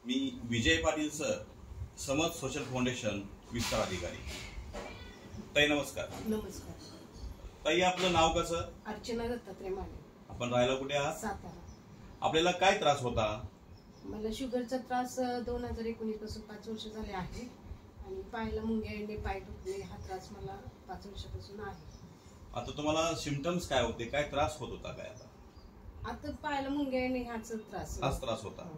मी Vijay Patil sir, समर्थ social foundation विस्तार अधिकारी. ताई नमस्कार. नमस्कार ताई, आपलं नाव कसं? अर्चना दत्तात्रय माने. आपण राहायला कुठे आहात? सातारा. आपल्याला काय त्रास होता? मला शुगरचा त्रास 2019 पासून 5 वर्ष झाले आहे आणि पायाला मुंग्या येणे, पाय दुखणे हा त्रास मला 5 वर्षापासून आहे. आता तुम्हाला सिम्पटम्स काय होते? काय त्रास होत होता? काय आता पायाला मुंग्या येणे हाच त्रास होता.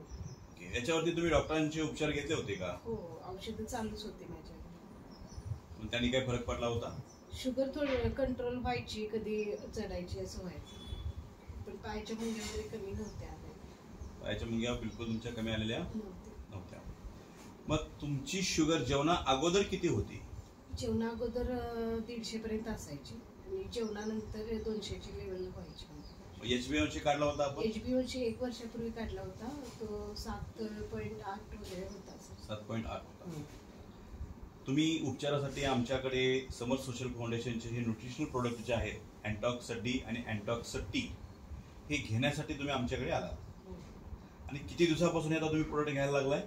याच्यावरती तुम्ही डॉक्टरांचे उपचार घेतले होते का? हो, औषधं चालूच होते माझ्याकडे. त्यांनी काय फरक पडला होता? शुगर थोडी कंट्रोल व्हायची, कधी चढायची असं व्हायचं, पण पायाच्या मुंग्या वगैरे कमी नव्हत्या. पायाच्या मुंग्या बिलकुल तुमच्या कमी आलेल्या नव्हत्या. मग तुमची शुगर जेवणा अगोदर किती होती? जेवणा अगोदर 150 पर्यंत असायची आणि जेवणानंतर 200ची लेवल व्हायची. HbA1c काढला होता आपण? HbA1c 1 वर्षापूर्वी काढला होता, तो 7.8 वगैरे होता. 7.8 होता. तुम्ही उपचारासाठी आमच्याकडे समर्थ सोशल फाउंडेशनचे हे न्यूट्रिशनल प्रोडक्ट जे आहेत, अँटॉक्स डी आणि अँटॉक्स टी, हे घेण्यासाठी तुम्ही आमच्याकडे आलात. आणि किती दिवसापासून आता तुम्ही प्रोडक्ट घ्यायला लागलाय?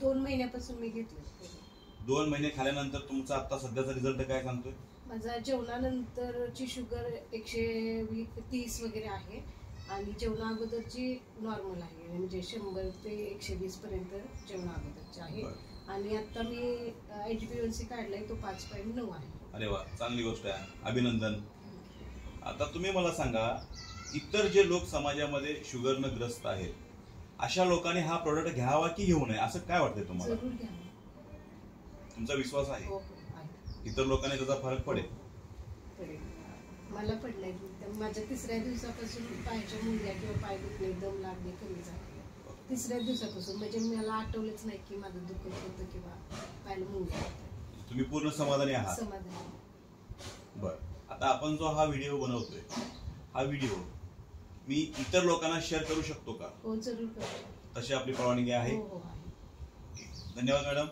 2 महिन्यापासून मी घेतलं. 2 महिने खाल्यानंतर तुमचा आता सध्याचा रिझल्ट काय सांगतोय? माझा जेवणानंतरची शुगर 130 वगैरे आहे आणि जेवणा अगोदरची नॉर्मल आहे, म्हणजे 100 ते 120 पर्यंत जेवणा अगोदरची आहे. आणि आता मी HbA1c काढलाय, तो 5.9 आहे. अरे वा, चांगली गोष्ट आहे, अभिनंदन. आता तुम्ही मला सांगा, इतर जे लोक समाजामध्ये शुगरनं ग्रस्त आहेत, अशा लोकांनी हा प्रोडक्ट घ्यावा की घेऊ नये, असं काय वाटतंय तुम्हाला? जरूर घ्यावा. तुमचा विश्वास आहे? हो, इतर लोकांनी त्याचा फरक पडेल? मला पडलाय. माझ्या 3ऱ्या दिवसापासून पायाच्या मुंग्या किंवा पाय दुखणे, दम लागणे कमी झाले. 3ऱ्या दिवसापासून, म्हणजे मला आठवलंच नाही की माझं दुखत होतं किंवा पायाला मुंग्या होत्या. तुम्ही पूर्ण समाधानी आहात? समाधानी. बर. आता आपण जो हा व्हिडिओ बनवतोय, हा व्हिडिओ मी इतर लोकांना शेअर करू शकतो का? हो, जरूर करू. तशी आपली परवानगी आहे? हो, आहे. धन्यवाद मॅडम.